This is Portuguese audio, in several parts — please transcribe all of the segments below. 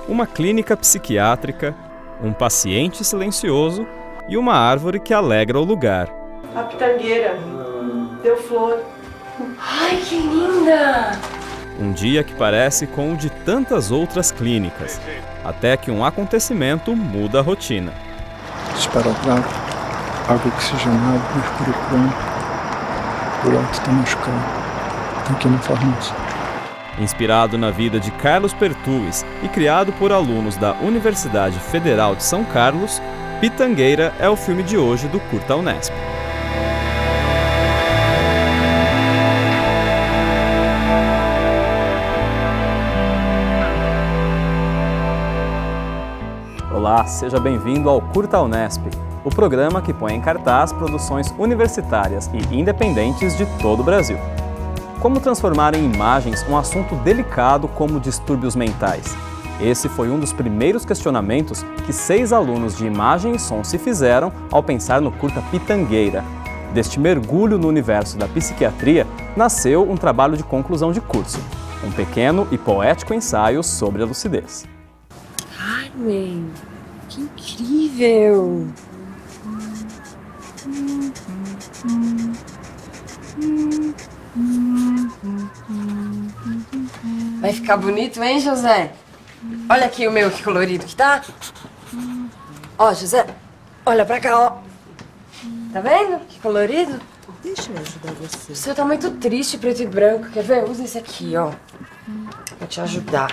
uma clínica psiquiátrica, um paciente silencioso e uma árvore que alegra o lugar. A pitangueira deu flor. Ai, que linda! Um dia que parece com o de tantas outras clínicas, até que um acontecimento muda a rotina. Esparadrapo, água oxigenada, mercúrio crônico, o alto está machucado. Tem que ir na farmácia. Inspirado na vida de Carlos Pertuis e criado por alunos da Universidade Federal de São Carlos, Pitangueira é o filme de hoje do Curta Unesp. Olá, seja bem-vindo ao Curta Unesp, o programa que põe em cartaz produções universitárias e independentes de todo o Brasil. Como transformar em imagens um assunto delicado como distúrbios mentais? Esse foi um dos primeiros questionamentos que 6 alunos de imagem e som se fizeram ao pensar no curta Pitangueira. Deste mergulho no universo da psiquiatria, nasceu um trabalho de conclusão de curso, um pequeno e poético ensaio sobre a lucidez. Carmen, que incrível! Vai ficar bonito, hein, José? Olha aqui o meu, que colorido que tá. Ó, José, olha pra cá, ó. Tá vendo? Que colorido. Deixa eu ajudar você. O seu tá muito triste, preto e branco. Quer ver? Usa esse aqui, ó. Vou te ajudar.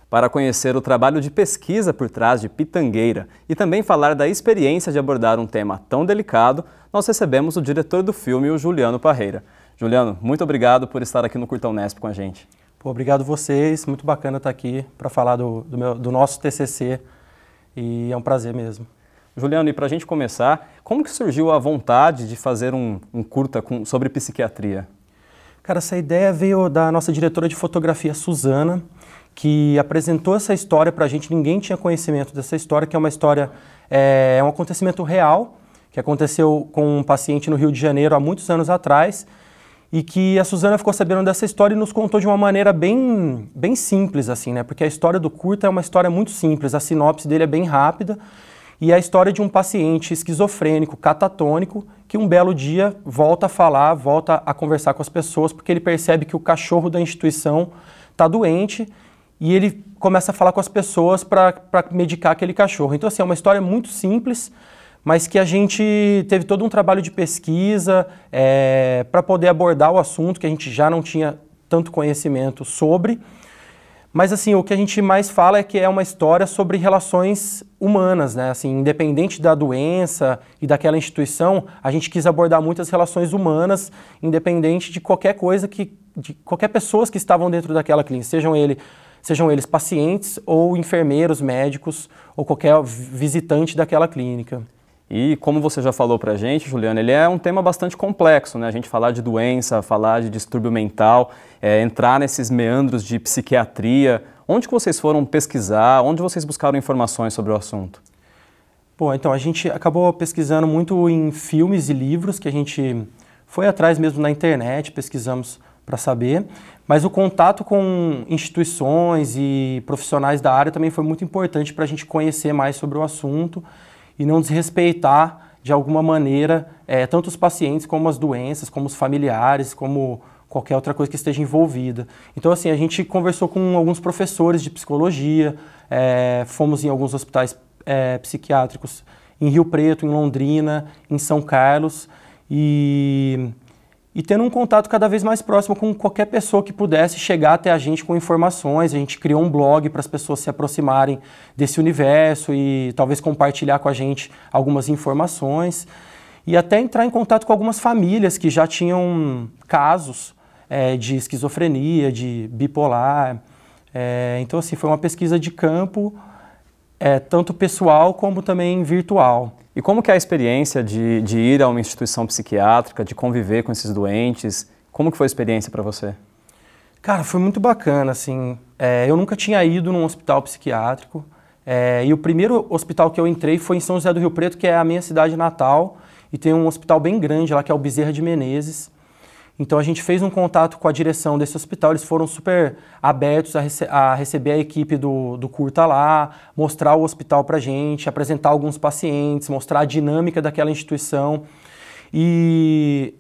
Para conhecer o trabalho de pesquisa por trás de Pitangueira e também falar da experiência de abordar um tema tão delicado, nós recebemos o diretor do filme, o Juliano Parreira. Juliano, muito obrigado por estar aqui no Curta Unesp com a gente. Pô, obrigado vocês, muito bacana estar aqui para falar do nosso TCC e é um prazer mesmo. Juliano, e para a gente começar, como que surgiu a vontade de fazer um curta sobre psiquiatria? Cara, essa ideia veio da nossa diretora de fotografia, Suzana, que apresentou essa história para a gente. Ninguém tinha conhecimento dessa história, que é uma história, é um acontecimento real, que aconteceu com um paciente no Rio de Janeiro há muitos anos atrás, e que a Suzana ficou sabendo dessa história e nos contou de uma maneira bem simples, assim, né? Porque a história do curta é uma história muito simples, a sinopse dele é bem rápida, e é a história de um paciente esquizofrênico, catatônico, que um belo dia volta a falar, volta a conversar com as pessoas, porque ele percebe que o cachorro da instituição está doente, e ele começa a falar com as pessoas para medicar aquele cachorro. Então, assim, é uma história muito simples, mas que a gente teve todo um trabalho de pesquisa para poder abordar o assunto, que a gente já não tinha tanto conhecimento sobre. Mas, assim, o que a gente mais fala é que é uma história sobre relações humanas, né? Assim, independente da doença e daquela instituição, a gente quis abordar muitas relações humanas, independente de qualquer coisa, de qualquer pessoas que estavam dentro daquela clínica, sejam eles pacientes ou enfermeiros, médicos ou qualquer visitante daquela clínica. E como você já falou pra gente, Juliano, ele é um tema bastante complexo, né? A gente falar de doença, falar de distúrbio mental, entrar nesses meandros de psiquiatria. Onde que vocês foram pesquisar? Onde vocês buscaram informações sobre o assunto? Bom, então a gente acabou pesquisando muito em filmes e livros, que a gente foi atrás mesmo na internet, pesquisamos para saber, mas o contato com instituições e profissionais da área também foi muito importante para a gente conhecer mais sobre o assunto e não desrespeitar, de alguma maneira, tanto os pacientes como as doenças, como os familiares, como qualquer outra coisa que esteja envolvida. Então, assim, a gente conversou com alguns professores de psicologia, fomos em alguns hospitais psiquiátricos em Rio Preto, em Londrina, em São Carlos, e tendo um contato cada vez mais próximo com qualquer pessoa que pudesse chegar até a gente com informações. A gente criou um blog para as pessoas se aproximarem desse universo e talvez compartilhar com a gente algumas informações e até entrar em contato com algumas famílias que já tinham casos de esquizofrenia, de bipolar. Então, assim, foi uma pesquisa de campo, tanto pessoal como também virtual. E como que é a experiência de ir a uma instituição psiquiátrica, de conviver com esses doentes? Como que foi a experiência para você? Cara, foi muito bacana, assim. Eu nunca tinha ido num hospital psiquiátrico. E o primeiro hospital que eu entrei foi em São José do Rio Preto, que é a minha cidade natal. E tem um hospital bem grande lá, que é o Bezerra de Menezes. Então a gente fez um contato com a direção desse hospital, eles foram super abertos a receber a equipe do curta lá, mostrar o hospital pra gente, apresentar alguns pacientes, mostrar a dinâmica daquela instituição. E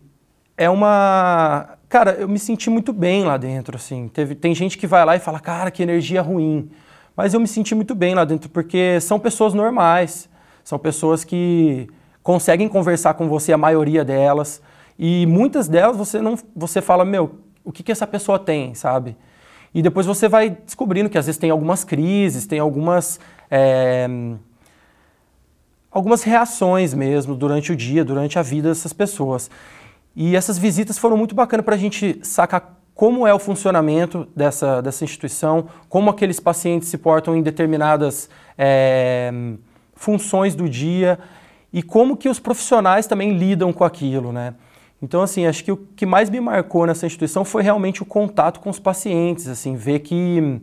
é uma... Cara, eu me senti muito bem lá dentro, assim. Tem gente que vai lá e fala, cara, que energia ruim. Mas eu me senti muito bem lá dentro, porque são pessoas normais, são pessoas que conseguem conversar com você, a maioria delas. E muitas delas você fala, meu, o que essa pessoa tem, sabe? E depois você vai descobrindo que às vezes tem algumas crises, tem algumas reações mesmo durante o dia, durante a vida dessas pessoas. E essas visitas foram muito bacanas para a gente sacar como é o funcionamento dessa instituição, como aqueles pacientes se portam em determinadas funções do dia e como que os profissionais também lidam com aquilo, né? Então, assim, acho que o que mais me marcou nessa instituição foi realmente o contato com os pacientes, assim, ver que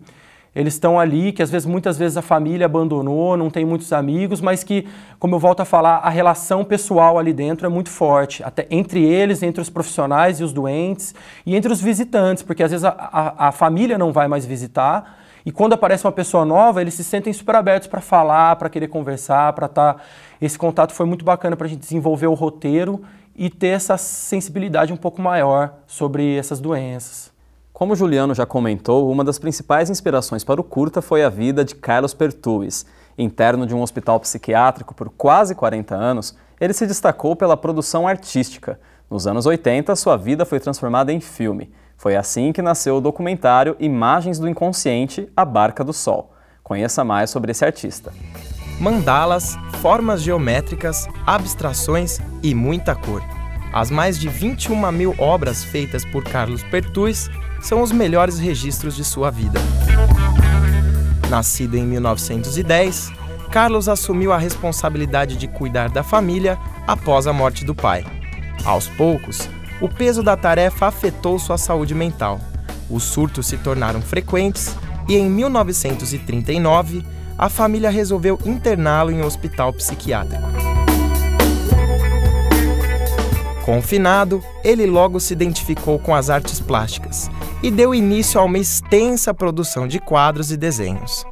eles estão ali, que muitas vezes a família abandonou, não tem muitos amigos, mas que, como eu volto a falar, a relação pessoal ali dentro é muito forte, até entre eles, entre os profissionais e os doentes, e entre os visitantes, porque às vezes a família não vai mais visitar, e quando aparece uma pessoa nova, eles se sentem super abertos para falar, para querer conversar, para estar... Esse contato foi muito bacana para a gente desenvolver o roteiro e ter essa sensibilidade um pouco maior sobre essas doenças. Como o Juliano já comentou, uma das principais inspirações para o curta foi a vida de Carlos Perthuis. Interno de um hospital psiquiátrico por quase 40 anos, ele se destacou pela produção artística. Nos anos 80, sua vida foi transformada em filme. Foi assim que nasceu o documentário Imagens do Inconsciente, A Barca do Sol. Conheça mais sobre esse artista. Mandalas, formas geométricas, abstrações e muita cor. As mais de 21 mil obras feitas por Carlos Perthuis são os melhores registros de sua vida. Nascido em 1910, Carlos assumiu a responsabilidade de cuidar da família após a morte do pai. Aos poucos, o peso da tarefa afetou sua saúde mental. Os surtos se tornaram frequentes e, em 1939, a família resolveu interná-lo em um hospital psiquiátrico. Confinado, ele logo se identificou com as artes plásticas e deu início a uma extensa produção de quadros e desenhos.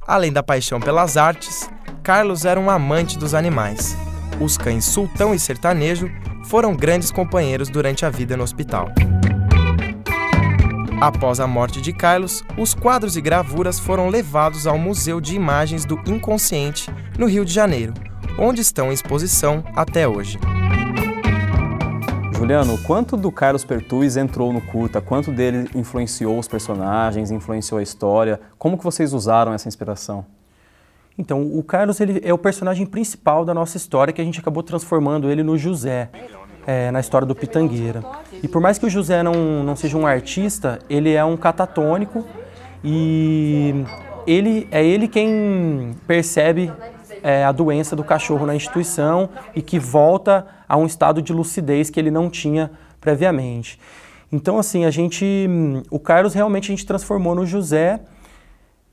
Além da paixão pelas artes, Carlos era um amante dos animais. Os cães Sultão e Sertanejo foram grandes companheiros durante a vida no hospital. Após a morte de Carlos, os quadros e gravuras foram levados ao Museu de Imagens do Inconsciente, no Rio de Janeiro, onde estão em exposição até hoje. Juliano, quanto do Carlos Perthuis entrou no curta? Quanto dele influenciou os personagens, influenciou a história? Como que vocês usaram essa inspiração? Então, o Carlos ele é o personagem principal da nossa história, que a gente acabou transformando ele no José, na história do Pitangueira. E por mais que o José não seja um artista, ele é um catatônico e ele quem percebe a doença do cachorro na instituição e que volta a um estado de lucidez que ele não tinha previamente. Então, assim, o Carlos realmente a gente transformou no José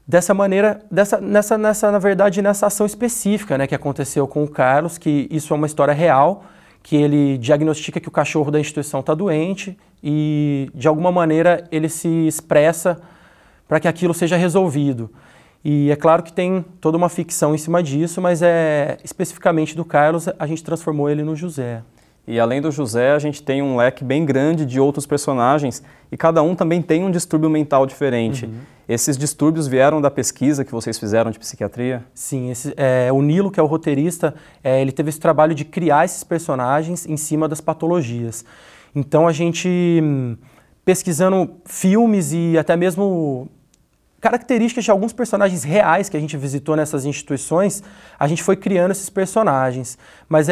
dessa maneira, na verdade, nessa ação específica, né, que aconteceu com o Carlos, que isso é uma história real, que ele diagnostica que o cachorro da instituição está doente e, de alguma maneira, ele se expressa para que aquilo seja resolvido. E é claro que tem toda uma ficção em cima disso, mas especificamente do Carlos, a gente transformou ele no José. E além do José, a gente tem um leque bem grande de outros personagens e cada um também tem um distúrbio mental diferente. Esses distúrbios vieram da pesquisa que vocês fizeram de psiquiatria? Sim, o Nilo, que é o roteirista, ele teve esse trabalho de criar esses personagens em cima das patologias. Então a gente, pesquisando filmes e até mesmo características de alguns personagens reais que a gente visitou nessas instituições, a gente foi criando esses personagens. Mas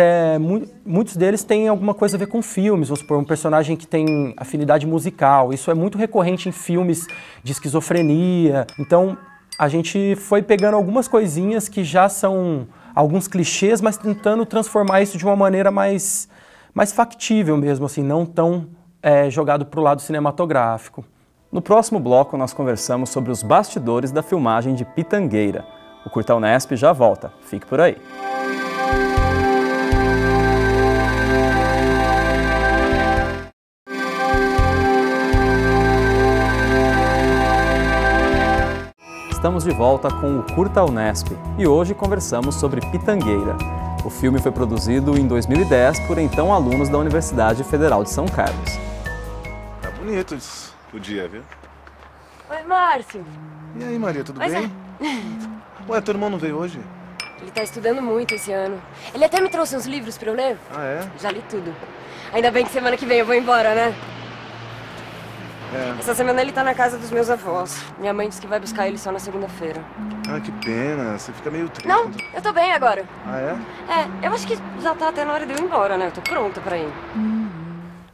muitos deles têm alguma coisa a ver com filmes, vamos supor, um personagem que tem afinidade musical. Isso é muito recorrente em filmes de esquizofrenia. Então, a gente foi pegando algumas coisinhas que já são alguns clichês, mas tentando transformar isso de uma maneira mais factível mesmo, assim, não tão jogado para o lado cinematográfico. No próximo bloco, nós conversamos sobre os bastidores da filmagem de Pitangueira. O Curta Unesp já volta. Fique por aí. Estamos de volta com o Curta Unesp e hoje conversamos sobre Pitangueira. O filme foi produzido em 2010 por então alunos da Universidade Federal de São Carlos. Tá bonito o dia, viu? Oi, Márcio. E aí, Maria, tudo bem? Ué, teu irmão não veio hoje? Ele tá estudando muito esse ano. Ele até me trouxe uns livros pra eu ler. Ah, é? Já li tudo. Ainda bem que semana que vem eu vou embora, né? É. Essa semana ele tá na casa dos meus avós. Minha mãe disse que vai buscar ele só na segunda-feira. Ah, que pena. Você fica meio triste. Não, eu tô bem agora. Ah, é? É, eu acho que já tá até na hora de eu ir embora, né? Eu tô pronta pra ir.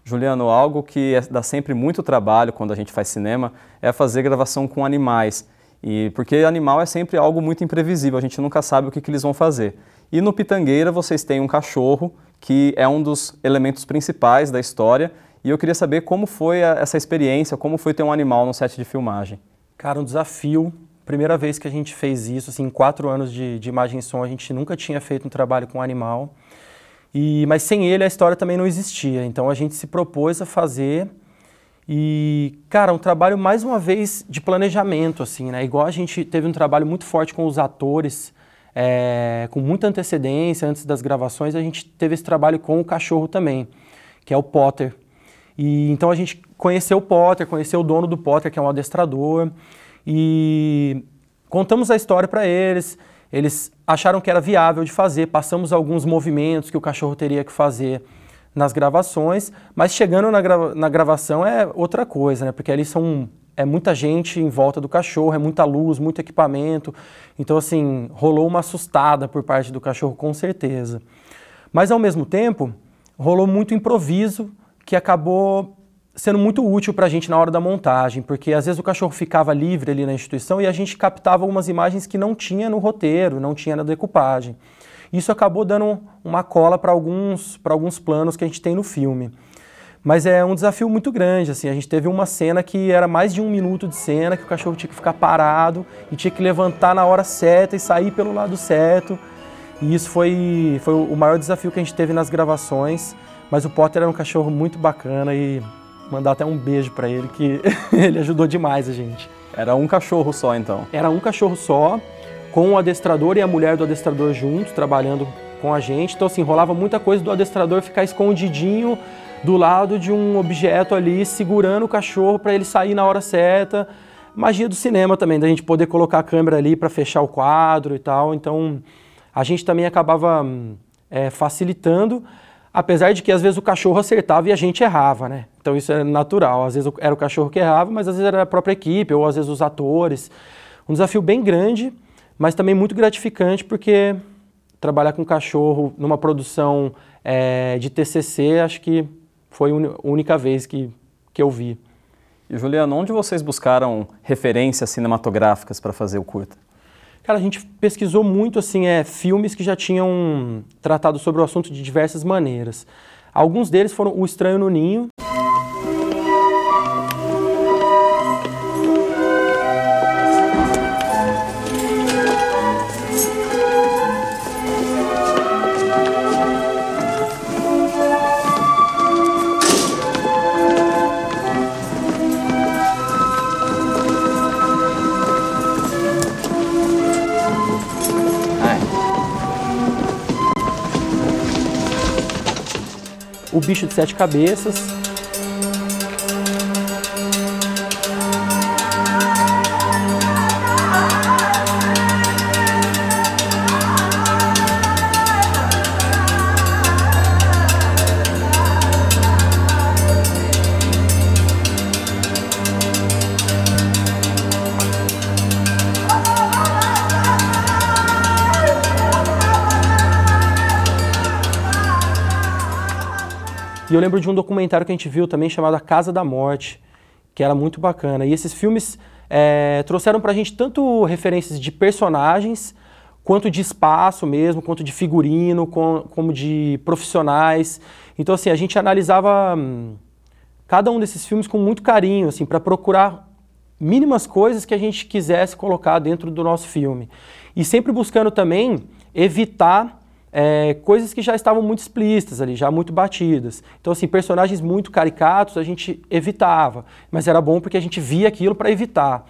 Juliano, algo que dá sempre muito trabalho quando a gente faz cinema é fazer gravação com animais. E porque animal é sempre algo muito imprevisível, a gente nunca sabe o que eles vão fazer. E no Pitangueira vocês têm um cachorro, que é um dos elementos principais da história, e eu queria saber como foi essa experiência, como foi ter um animal no set de filmagem. Cara, um desafio. Primeira vez que a gente fez isso, assim, em 4 anos de imagem e som, a gente nunca tinha feito um trabalho com animal. Mas sem ele a história também não existia, então a gente se propôs a fazer. E, cara, um trabalho mais uma vez de planejamento, assim, né? Igual a gente teve um trabalho muito forte com os atores, com muita antecedência antes das gravações, a gente teve esse trabalho com o cachorro também, que é o Potter. E então a gente conheceu o Potter, conheceu o dono do Potter, que é um adestrador, e contamos a história para eles. Eles acharam que era viável de fazer, passamos alguns movimentos que o cachorro teria que fazer nas gravações, mas chegando na gravação é outra coisa, né? Porque ali é muita gente em volta do cachorro, é muita luz, muito equipamento, então assim, rolou uma assustada por parte do cachorro, com certeza. Mas ao mesmo tempo, rolou muito improviso, que acabou sendo muito útil para a gente na hora da montagem, porque às vezes o cachorro ficava livre ali na instituição e a gente captava algumas imagens que não tinha no roteiro, não tinha na decupagem. Isso acabou dando uma cola para alguns planos que a gente tem no filme. Mas é um desafio muito grande, assim, a gente teve uma cena que era mais de 1 minuto de cena, que o cachorro tinha que ficar parado e tinha que levantar na hora certa e sair pelo lado certo. E isso foi o maior desafio que a gente teve nas gravações, mas o Potter era um cachorro muito bacana e mandar até um beijo para ele, que ele ajudou demais a gente. Era um cachorro só, então? Era um cachorro só, com o adestrador e a mulher do adestrador juntos, trabalhando com a gente. Então, assim, rolava muita coisa do adestrador ficar escondidinho do lado de um objeto ali, segurando o cachorro para ele sair na hora certa. Magia do cinema também, da gente poder colocar a câmera ali para fechar o quadro e tal. Então, a gente também acabava facilitando, apesar de que às vezes o cachorro acertava e a gente errava, né? Então isso é natural, às vezes era o cachorro que errava, mas às vezes era a própria equipe ou às vezes os atores. Um desafio bem grande, mas também muito gratificante, porque trabalhar com cachorro numa produção de TCC, acho que foi a única vez que eu vi. E Juliano, onde vocês buscaram referências cinematográficas para fazer o curta? Cara, a gente pesquisou muito, assim, filmes que já tinham tratado sobre o assunto de diversas maneiras. Alguns deles foram O Estranho no Ninho. O Bicho de 7 Cabeças. E eu lembro de um documentário que a gente viu também chamado A Casa da Morte, que era muito bacana. E esses filmes trouxeram pra gente tanto referências de personagens, quanto de espaço mesmo, quanto de figurino, como de profissionais. Então, assim, a gente analisava cada um desses filmes com muito carinho, assim, para procurar mínimas coisas que a gente quisesse colocar dentro do nosso filme. E sempre buscando também evitar coisas que já estavam muito explícitas ali, já muito batidas. Então, assim, personagens muito caricatos a gente evitava, mas era bom porque a gente via aquilo para evitar.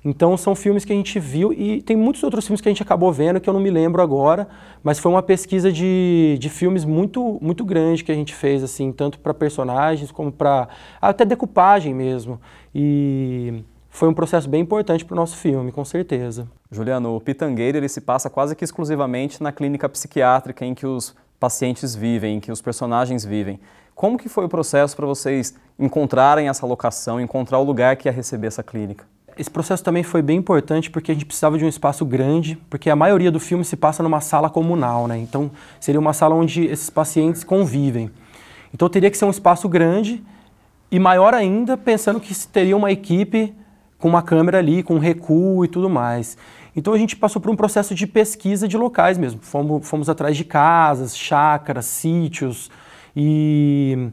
Então são filmes que a gente viu e tem muitos outros filmes que a gente acabou vendo que eu não me lembro agora, mas foi uma pesquisa de filmes muito grande que a gente fez, assim, tanto para personagens como para até decupagem mesmo. E foi um processo bem importante para o nosso filme, com certeza. Juliano, o Pitangueira ele se passa quase que exclusivamente na clínica psiquiátrica em que os pacientes vivem, em que os personagens vivem. Como que foi o processo para vocês encontrarem essa locação, encontrar o lugar que ia receber essa clínica? Esse processo também foi bem importante porque a gente precisava de um espaço grande, porque a maioria do filme se passa numa sala comunal, né? Então seria uma sala onde esses pacientes convivem. Então teria que ser um espaço grande e maior ainda, pensando que teria uma equipe com uma câmera ali, com recuo e tudo mais. Então a gente passou por um processo de pesquisa de locais mesmo. Fomos atrás de casas, chácaras, sítios e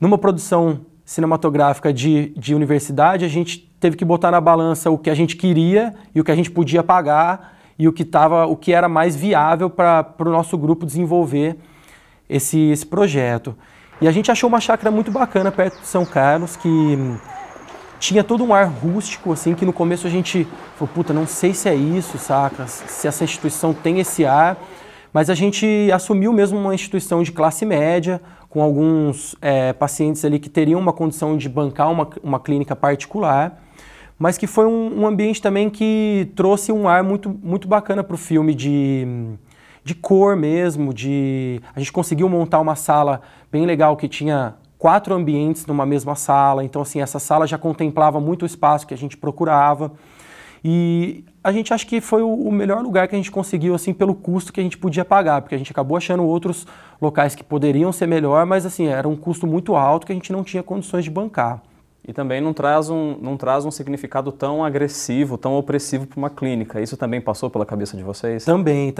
numa produção cinematográfica de universidade, a gente teve que botar na balança o que a gente queria e o que a gente podia pagar e o que era mais viável para o nosso grupo desenvolver esse projeto. E a gente achou uma chácara muito bacana perto de São Carlos, que tinha todo um ar rústico, assim, que no começo a gente falou, puta, não sei se é isso, saca? Se essa instituição tem esse ar, mas a gente assumiu mesmo uma instituição de classe média, com alguns pacientes ali que teriam uma condição de bancar uma clínica particular, mas que foi um ambiente também que trouxe um ar muito bacana para o filme, de cor mesmo, a gente conseguiu montar uma sala bem legal que tinha 4 ambientes numa mesma sala, então assim, essa sala já contemplava muito o espaço que a gente procurava, e a gente acha que foi o melhor lugar que a gente conseguiu, assim, pelo custo que a gente podia pagar, porque a gente acabou achando outros locais que poderiam ser melhor, mas assim, era um custo muito alto que a gente não tinha condições de bancar. E também não traz um significado tão agressivo, tão opressivo para uma clínica. Isso também passou pela cabeça de vocês? Também.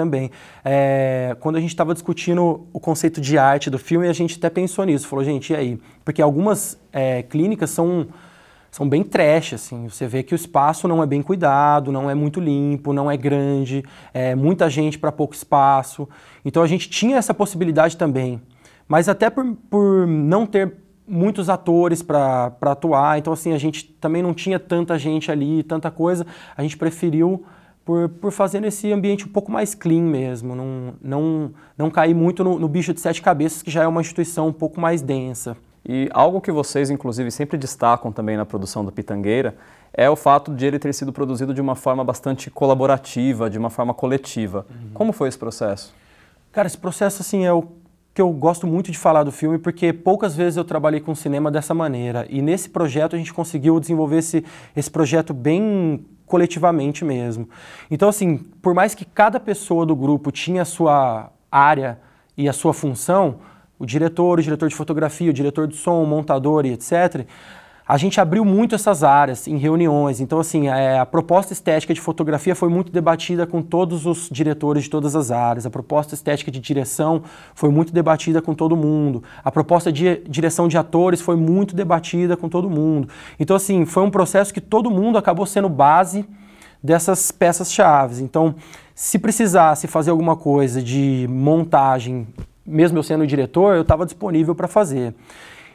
Quando a gente estava discutindo o conceito de arte do filme, a gente até pensou nisso. Falou, gente, e aí? Porque algumas clínicas são bem trash, assim. Você vê que o espaço não é bem cuidado, não é muito limpo, não é grande, muita gente para pouco espaço. Então a gente tinha essa possibilidade também. Mas até por não ter muitos atores para atuar, então assim, a gente também não tinha tanta gente ali, tanta coisa, a gente preferiu por fazer nesse ambiente um pouco mais clean mesmo, não cair muito no bicho de 7 cabeças, que já é uma instituição um pouco mais densa. E algo que vocês, inclusive, sempre destacam também na produção do Pitangueira é o fato de ele ter sido produzido de uma forma bastante colaborativa, de uma forma coletiva. Como foi esse processo? Cara, esse processo, assim, é o que eu gosto muito de falar do filme, porque poucas vezes eu trabalhei com cinema dessa maneira. E nesse projeto a gente conseguiu desenvolver esse projeto bem coletivamente mesmo. Então, assim, por mais que cada pessoa do grupo tinha a sua área e a sua função, o diretor de fotografia, o diretor de som, o montador e etc., a gente abriu muito essas áreas em reuniões. Então, assim, a proposta estética de fotografia foi muito debatida com todos os diretores de todas as áreas. A proposta estética de direção foi muito debatida com todo mundo. A proposta de direção de atores foi muito debatida com todo mundo. Então, assim, foi um processo que todo mundo acabou sendo base dessas peças-chave. Então, se precisasse fazer alguma coisa de montagem, mesmo eu sendo o diretor, eu estava disponível para fazer.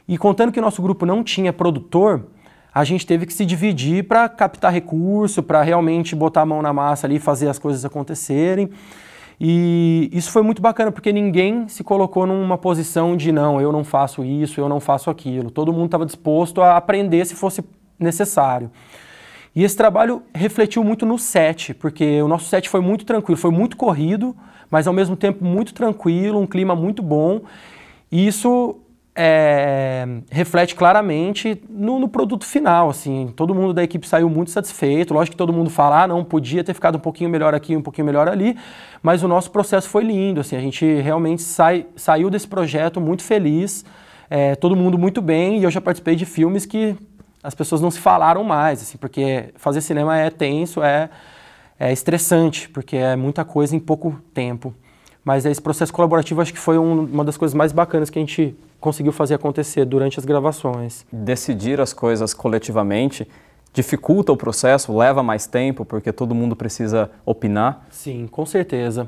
E contando que o nosso grupo não tinha produtor, a gente teve que se dividir para captar recurso, para realmente botar a mão na massa ali e fazer as coisas acontecerem. E isso foi muito bacana, porque ninguém se colocou numa posição de não, eu não faço isso, eu não faço aquilo. Todo mundo estava disposto a aprender se fosse necessário. E esse trabalho refletiu muito no set, porque o nosso set foi muito tranquilo, foi muito corrido, mas ao mesmo tempo muito tranquilo, um clima muito bom. E isso reflete claramente no produto final, assim. Todo mundo da equipe saiu muito satisfeito. Lógico que todo mundo fala, não, podia ter ficado um pouquinho melhor aqui, um pouquinho melhor ali, mas o nosso processo foi lindo, assim. A gente realmente saiu desse projeto muito feliz, todo mundo muito bem, e eu já participei de filmes que as pessoas não se falaram mais, assim, porque fazer cinema é tenso, é estressante, porque é muita coisa em pouco tempo. Mas esse processo colaborativo acho que foi uma das coisas mais bacanas que a gente conseguiu fazer acontecer durante as gravações. Decidir as coisas coletivamente dificulta o processo, leva mais tempo, porque todo mundo precisa opinar? Sim, com certeza.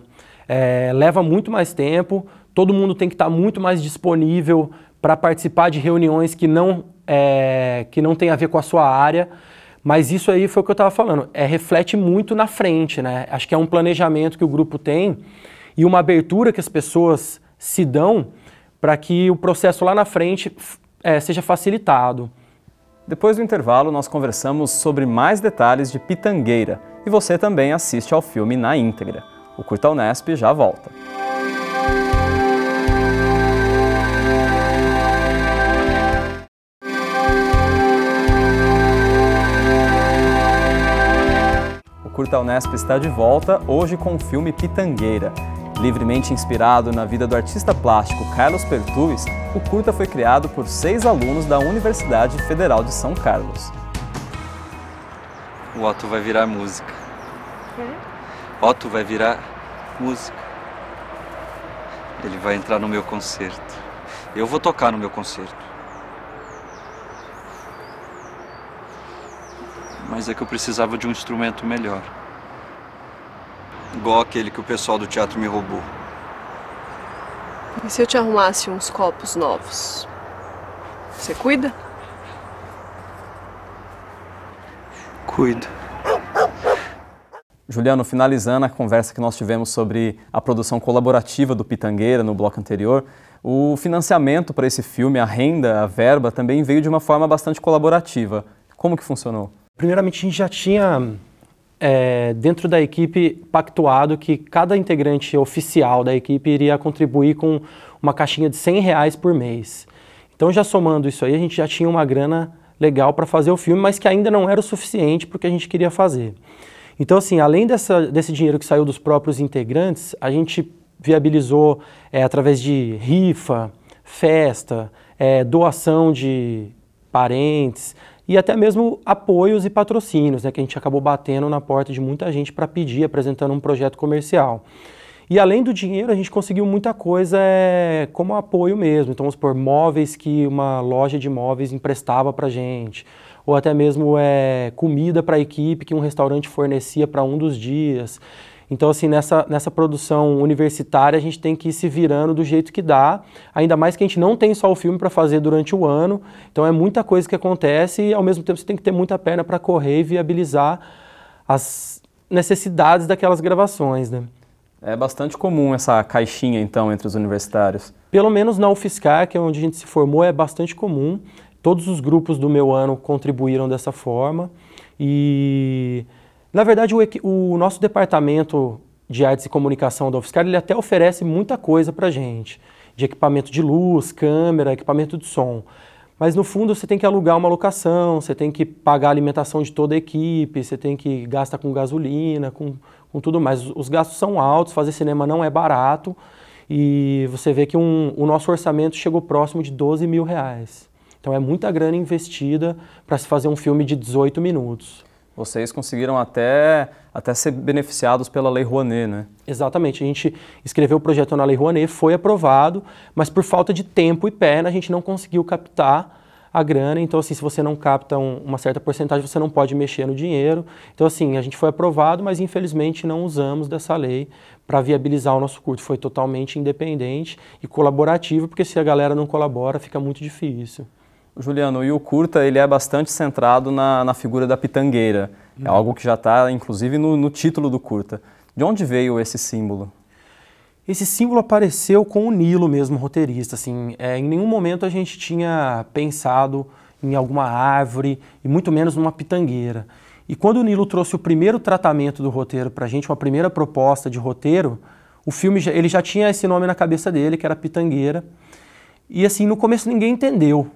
Leva muito mais tempo, todo mundo tem que estar muito mais disponível para participar de reuniões que não tem a ver com a sua área, Mas isso aí foi o que eu estava falando, reflete muito na frente, né? Acho que é um planejamento que o grupo tem e uma abertura que as pessoas se dão para que o processo lá na frente seja facilitado. Depois do intervalo, nós conversamos sobre mais detalhes de Pitangueira e você também assiste ao filme na íntegra. O Curta Unesp já volta. O Curta Unesp está de volta, hoje com o filme Pitangueira. Livremente inspirado na vida do artista plástico Carlos Perthuis, o curta foi criado por 6 alunos da Universidade Federal de São Carlos. O Otto vai virar música. Otto vai virar música. Ele vai entrar no meu concerto. Eu vou tocar no meu concerto. Mas é que eu precisava de um instrumento melhor. Igual aquele que o pessoal do teatro me roubou. E se eu te arrumasse uns copos novos? Você cuida? Cuido. Juliano, finalizando a conversa que nós tivemos sobre a produção colaborativa do Pitangueira no bloco anterior, o financiamento para esse filme, a renda, a verba, também veio de uma forma bastante colaborativa. Como que funcionou? Primeiramente, a gente já tinha, dentro da equipe, pactuado que cada integrante oficial da equipe iria contribuir com uma caixinha de R$100 por mês. Então, já somando isso aí, a gente já tinha uma grana legal para fazer o filme, mas que ainda não era o suficiente para o que a gente queria fazer. Então, assim, além desse dinheiro que saiu dos próprios integrantes, a gente viabilizou através de rifa, festa, doação de parentes e até mesmo apoios e patrocínios, né, que a gente acabou batendo na porta de muita gente para pedir, apresentando um projeto comercial. E além do dinheiro, a gente conseguiu muita coisa como apoio mesmo. Então, vamos supor, móveis que uma loja de móveis emprestava para a gente, ou até mesmo comida para a equipe que um restaurante fornecia para um dos dias. Então, assim, nessa produção universitária, a gente tem que ir se virando do jeito que dá, ainda mais que a gente não tem só o filme para fazer durante o ano, então é muita coisa que acontece e, ao mesmo tempo, você tem que ter muita perna para correr e viabilizar as necessidades daquelas gravações, né? É bastante comum essa caixinha, então, entre os universitários. Pelo menos na UFSCar, que é onde a gente se formou, é bastante comum. Todos os grupos do meu ano contribuíram dessa forma e... Na verdade, o nosso departamento de artes e comunicação da UFSCar, ele até oferece muita coisa para a gente, de equipamento de luz, câmera, equipamento de som. Mas no fundo você tem que alugar uma locação, você tem que pagar a alimentação de toda a equipe, você tem que gastar com gasolina, com tudo mais. Os gastos são altos, fazer cinema não é barato e você vê que o nosso orçamento chegou próximo de R$12 mil. Então é muita grana investida para se fazer um filme de 18 minutos. Vocês conseguiram até ser beneficiados pela Lei Rouanet, né? Exatamente. A gente escreveu o projeto na Lei Rouanet, foi aprovado, mas por falta de tempo e perna a gente não conseguiu captar a grana. Então, assim, se você não capta uma certa porcentagem, você não pode mexer no dinheiro. Então, assim, a gente foi aprovado, mas infelizmente não usamos dessa lei para viabilizar o nosso curto. Foi totalmente independente e colaborativo, porque se a galera não colabora, fica muito difícil. Juliano, e o curta ele é bastante centrado na figura da pitangueira. É algo que já está, inclusive, no título do curta. De onde veio esse símbolo? Esse símbolo apareceu com o Nilo mesmo, roteirista. Assim, em nenhum momento a gente tinha pensado em alguma árvore, e muito menos numa pitangueira. E quando o Nilo trouxe o primeiro tratamento do roteiro para a gente, uma primeira proposta de roteiro, o filme ele já tinha esse nome na cabeça dele, que era Pitangueira. E assim, no começo ninguém entendeu.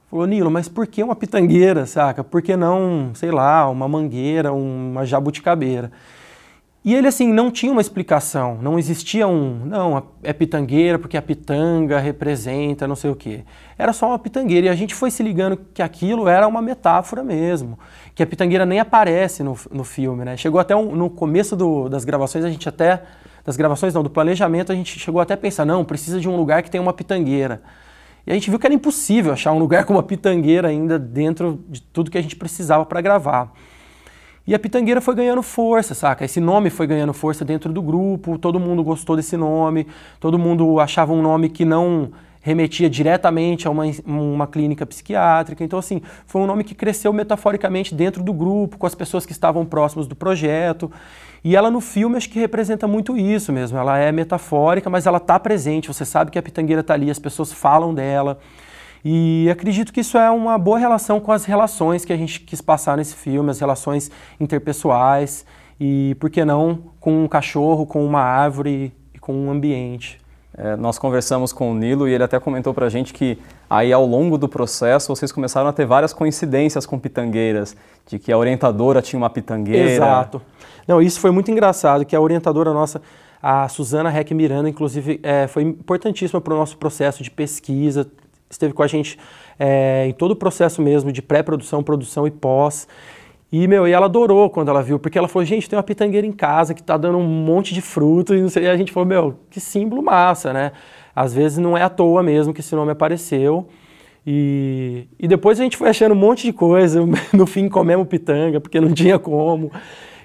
Falou, Nilo, mas por que uma pitangueira, saca? Por que não, sei lá, uma mangueira, uma jabuticabeira? E ele, assim, não tinha uma explicação, não existia não, é pitangueira porque a pitanga representa não sei o quê. Era só uma pitangueira e a gente foi se ligando que aquilo era uma metáfora mesmo, que a pitangueira nem aparece no filme, né? Chegou até no começo das gravações, a gente até, do planejamento, a gente chegou até a pensar, não, precisa de um lugar que tenha uma pitangueira. E a gente viu que era impossível achar um lugar com uma pitangueira ainda dentro de tudo que a gente precisava para gravar. E a pitangueira foi ganhando força, saca? Esse nome foi ganhando força dentro do grupo, todo mundo gostou desse nome, todo mundo achava um nome que não remetia diretamente a uma clínica psiquiátrica. Então, assim, foi um nome que cresceu metaforicamente dentro do grupo, com as pessoas que estavam próximas do projeto. E ela no filme acho que representa muito isso mesmo. Ela é metafórica, mas ela está presente. Você sabe que a pitangueira está ali, as pessoas falam dela. E acredito que isso é uma boa relação com as relações que a gente quis passar nesse filme, as relações interpessoais e, por que não, com um cachorro, com uma árvore e com um ambiente. Nós conversamos com o Nilo e ele até comentou pra gente que aí ao longo do processo vocês começaram a ter várias coincidências com pitangueiras, de que a orientadora tinha uma pitangueira. Exato. Não, isso foi muito engraçado, que a orientadora nossa, a Suzana Reck Miranda, inclusive, foi importantíssima para o nosso processo de pesquisa, esteve com a gente em todo o processo mesmo de pré-produção, produção e pós. E ela adorou quando ela viu, porque ela falou, gente, tem uma pitangueira em casa que tá dando um monte de fruto, e não sei, e a gente falou, que símbolo massa, né? Às vezes não é à toa mesmo que esse nome apareceu. E depois a gente foi achando um monte de coisa, no fim comemos pitanga, porque não tinha como,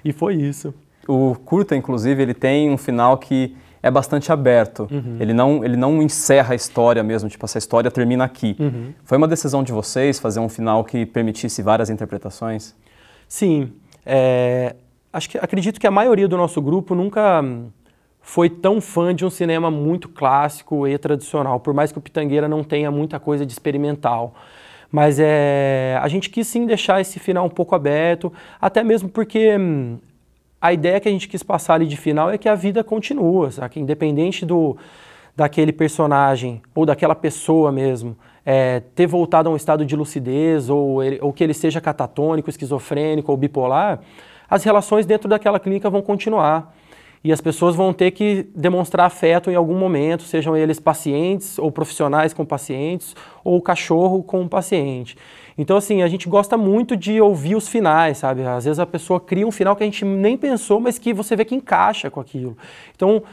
e foi isso. O curta, inclusive, ele tem um final que é bastante aberto. Uhum. Ele não encerra a história mesmo, tipo, essa história termina aqui. Uhum. Foi uma decisão de vocês fazer um final que permitisse várias interpretações? Sim, acredito que a maioria do nosso grupo nunca foi tão fã de um cinema muito clássico e tradicional, por mais que o Pitangueira não tenha muita coisa de experimental. Mas a gente quis sim deixar esse final um pouco aberto, até mesmo porque a ideia que a gente quis passar ali de final é que a vida continua, sabe? Independente daquele personagem ou daquela pessoa mesmo, ter voltado a um estado de lucidez ou que ele seja catatônico, esquizofrênico ou bipolar, as relações dentro daquela clínica vão continuar. E as pessoas vão ter que demonstrar afeto em algum momento, sejam eles pacientes ou profissionais com pacientes ou o cachorro com o paciente. Então, assim, a gente gosta muito de ouvir os finais, sabe? Às vezes a pessoa cria um final que a gente nem pensou, mas que você vê que encaixa com aquilo. Então,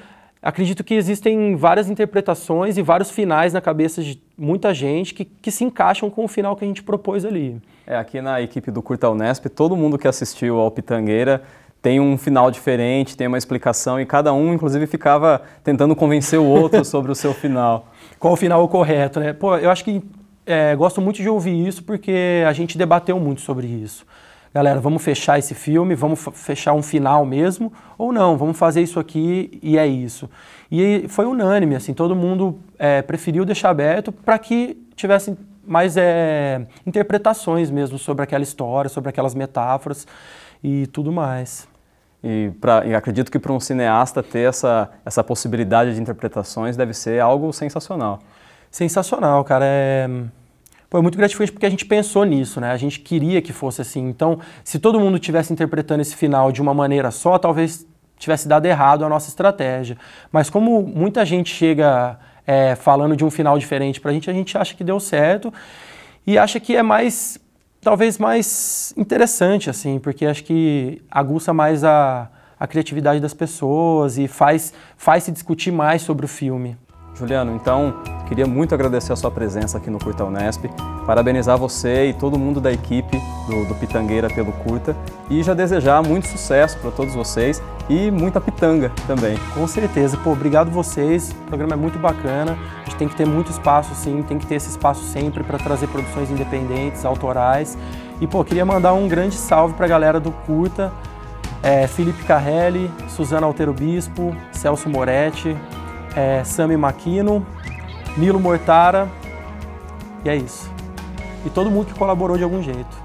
acredito que existem várias interpretações e vários finais na cabeça de muita gente que se encaixam com o final que a gente propôs ali. Aqui na equipe do Curta Unesp, todo mundo que assistiu ao Pitangueira tem um final diferente, tem uma explicação e cada um, inclusive, ficava tentando convencer o outro sobre o seu final. Qual o final correto, né? Pô, eu acho que gosto muito de ouvir isso porque a gente debateu muito sobre isso. Galera, vamos fechar esse filme, vamos fechar um final mesmo, ou não, vamos fazer isso aqui e é isso. E foi unânime, assim, todo mundo preferiu deixar aberto para que tivessem mais interpretações mesmo sobre aquela história, sobre aquelas metáforas e tudo mais. E acredito que para um cineasta ter essa possibilidade de interpretações deve ser algo sensacional. Sensacional, cara. Foi muito gratificante porque a gente pensou nisso, né? A gente queria que fosse assim. Então, se todo mundo estivesse interpretando esse final de uma maneira só, talvez tivesse dado errado a nossa estratégia. Mas como muita gente chega falando de um final diferente pra gente, a gente acha que deu certo e acha que é talvez mais interessante, assim, porque acho que aguça mais a criatividade das pessoas e faz se discutir mais sobre o filme. Juliano, então, queria muito agradecer a sua presença aqui no Curta Unesp, parabenizar você e todo mundo da equipe do Pitangueira pelo curta e já desejar muito sucesso para todos vocês e muita pitanga também. Com certeza. Pô, obrigado vocês, o programa é muito bacana, a gente tem que ter muito espaço sim, tem que ter esse espaço sempre para trazer produções independentes, autorais. E, pô, queria mandar um grande salve para a galera do curta, Felipe Carrelli, Suzana Altero Bispo, Celso Moretti, Sami Maquino, Nilo Mortara, e é isso. E todo mundo que colaborou de algum jeito.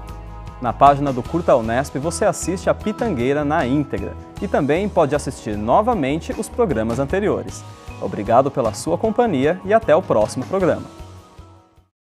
Na página do Curta Unesp você assiste a Pitangueira na íntegra e também pode assistir novamente os programas anteriores. Obrigado pela sua companhia e até o próximo programa.